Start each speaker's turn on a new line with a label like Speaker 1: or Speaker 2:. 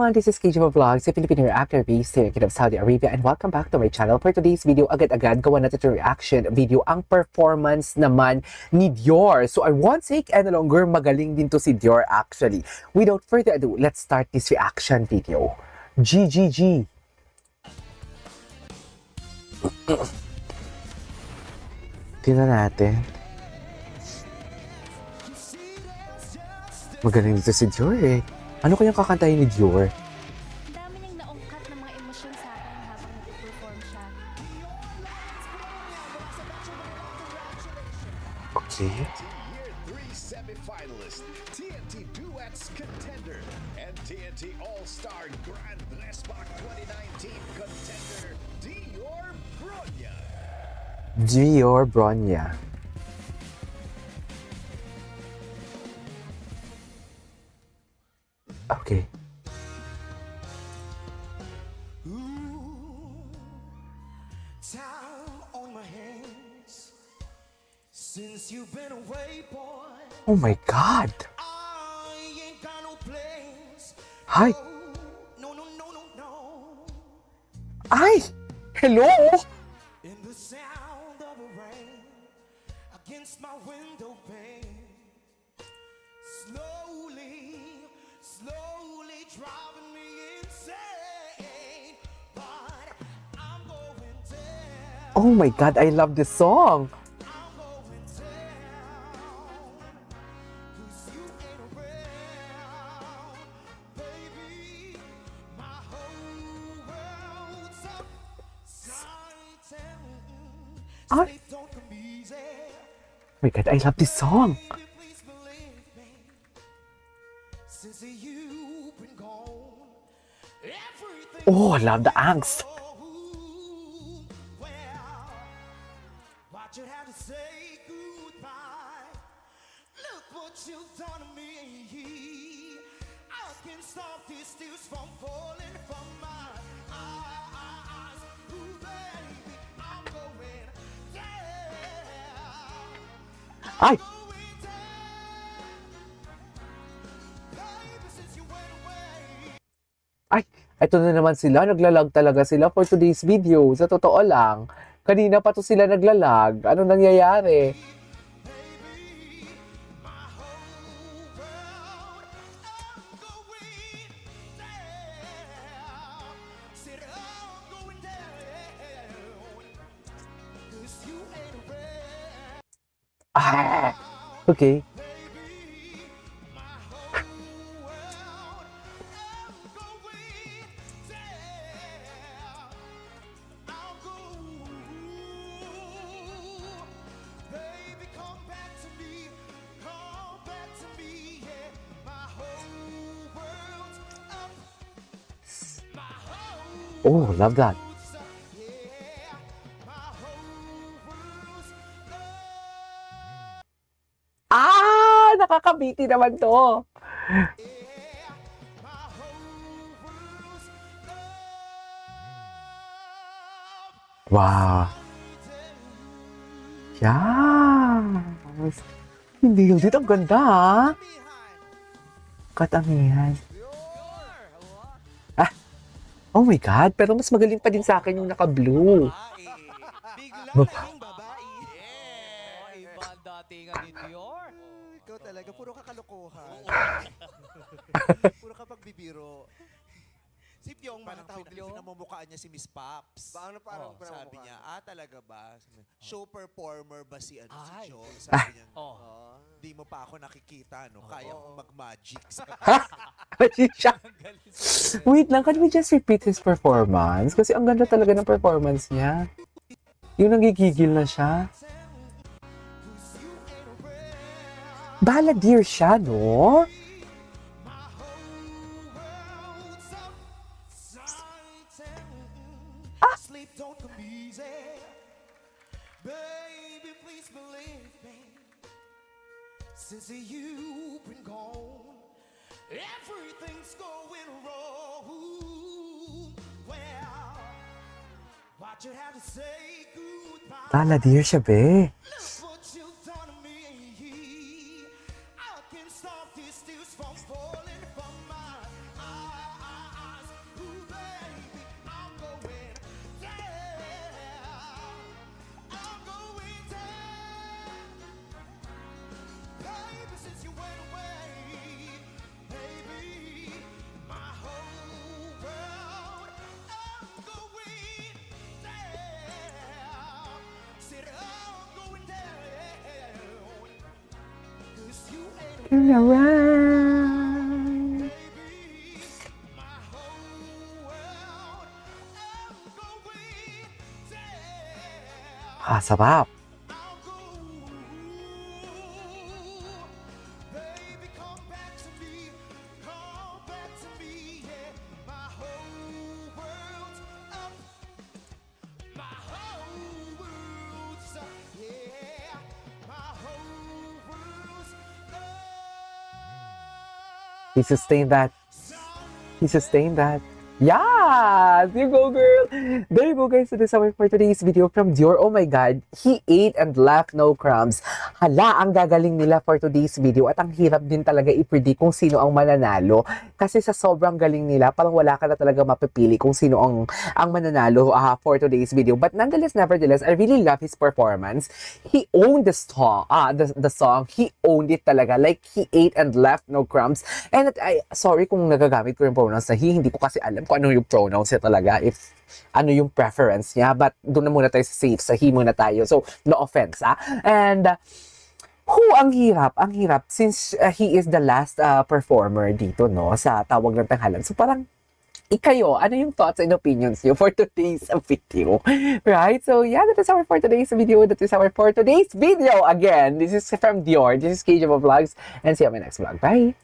Speaker 1: everyone, this is KJ Vlogs, a Filipino reactor based here in Saudi Arabia, and welcome back to my channel. For today's video, agad-agad gawa natin ito reaction video ang performance naman ni Dior. So I won't take any longer, magaling din to si Dior actually. Without further ado, let's start this reaction video. GGG! Tingnan natin. Magaling dito si Dior eh. Ano kayang kakantahin ni Dior?
Speaker 2: Ang dami niyang naungkat ng mga emosyon sa akin habang nag-perform siya.
Speaker 1: Okay.
Speaker 3: Year 3 semi-finalist, TNT Duets contender, and TNT All-Star Grand Resbach 2019 contender, Dior Bronya.
Speaker 1: Dior Bronya. Okay.
Speaker 4: Time on my hands since you've been away, boy.
Speaker 1: Oh my God!
Speaker 4: I ain't got no place.
Speaker 1: Hi!
Speaker 4: No, no, no, no, no.
Speaker 1: Ay! Hello!
Speaker 4: In the sound of the rain against my window pane, slowly, slowly driving me insane. But I'm going down.
Speaker 1: Oh my God, I love this song!
Speaker 4: I'm going down, 'cause you ain't around, baby. My whole world's upside down.
Speaker 1: Ay!
Speaker 4: Sleep don't come easy.
Speaker 1: Oh my God, I love this song!
Speaker 4: Baby, please believe me. Since you've been gone, everything.
Speaker 1: Oh, I love the angst!
Speaker 4: Why'd you have to say goodbye? Look what you've done to me. I can stop these tears from falling from my eyes. Ooh, baby, I'm going down.
Speaker 1: Ay!
Speaker 4: Going down. Baby, since you went away.
Speaker 1: Ay! Ito na naman sila, naglalag talaga sila for today's video. Sa totoo lang. Kanina pa to sila naglalag. Anong nangyayari?
Speaker 4: Baby, my whole world, I'm going down. Said I'm going down, 'cause you ain't around.
Speaker 1: Ah! Okay.
Speaker 4: Baby, my whole world, I'm going down. I'll go. Baby, come back to me. Come back to me, yeah. My whole world's up. My whole
Speaker 1: Oh, love that.
Speaker 4: world's up, yeah. My whole world's up.
Speaker 1: Ah! Nakakabiti naman to.
Speaker 4: Yeah, my whole world's up.
Speaker 1: Wow. Yes. Hindi yun dito. Ang ganda ha. Katangian. Ah. Oh my God. Pero mas magaling pa din sa akin yung naka-blue.
Speaker 4: Biglang
Speaker 1: Baba.
Speaker 4: naging babae. Yeah!
Speaker 5: Iba ang datingan ni Dior.
Speaker 6: Ikaw talaga, puro ka kalokohan. Puro ka pagbibiro. Si Pyong,
Speaker 5: Parang
Speaker 6: tawag
Speaker 5: Pyong?
Speaker 6: na namumukhaan niya si Miss Pops.
Speaker 5: Paano parang
Speaker 6: Sabi niya, talaga ba? Show performer ba si,
Speaker 5: Ay.
Speaker 6: si Pyong? Sabi niya,
Speaker 5: Oh.
Speaker 6: di mo pa ako nakikita, no? Kaya kong mag-magic.
Speaker 1: Kasi siya.
Speaker 5: Ang galing sa
Speaker 1: Wait lang, can we just repeat his performance? Kasi ang ganda talaga ng performance niya. Yung nagigigil na siya. Balladeer siya, no?
Speaker 4: Sleep don't come easy. Baby, please believe me. Since you've been gone, everything's going wrong. Well, why'd you have to say goodbye?
Speaker 1: Balladeer siya, be.
Speaker 4: Look what you've done to me. I can stop these tears from falling from my eyes.
Speaker 1: looking around.
Speaker 4: My whole world, I'm going down.
Speaker 1: Ah, sarap.
Speaker 4: I'll go. Baby, come back to me. Come back to me, yeah. My whole world's up. My whole world's up, yeah. My whole world's up.
Speaker 1: He sustained that. He sustained that. Yeah! You go, girl! There you go, guys. So this is for today's video from Dior. Oh my God, he ate and left no crumbs. Hala, ang gagaling nila for today's video. At ang hirap din talaga i-predict kung sino ang mananalo. Kasi sa sobrang galing nila, parang wala ka na talaga mapipili kung sino ang mananalo for today's video. But nonetheless, nevertheless, I really love his performance. He owned the song. The song. He owned it talaga. Like, he ate and left no crumbs. And sorry kung nagagamit ko yung pronouns na he. Hindi ko kasi alam kung ano yung pronouns niya talaga. If ano yung preference niya. But doon na muna tayo sa safe. Sa he muna tayo. So, no offense, And, ang hirap. Since he is the last performer dito, no? Sa Tawag ng Tanghalan. So, parang, ikayo, ano yung thoughts and opinions niyo for today's video? Right? So, yeah, that is our for today's video. That is our for today's video. Again, this is from Dior. This is KJ Vlogs. And see you on my next vlog. Bye!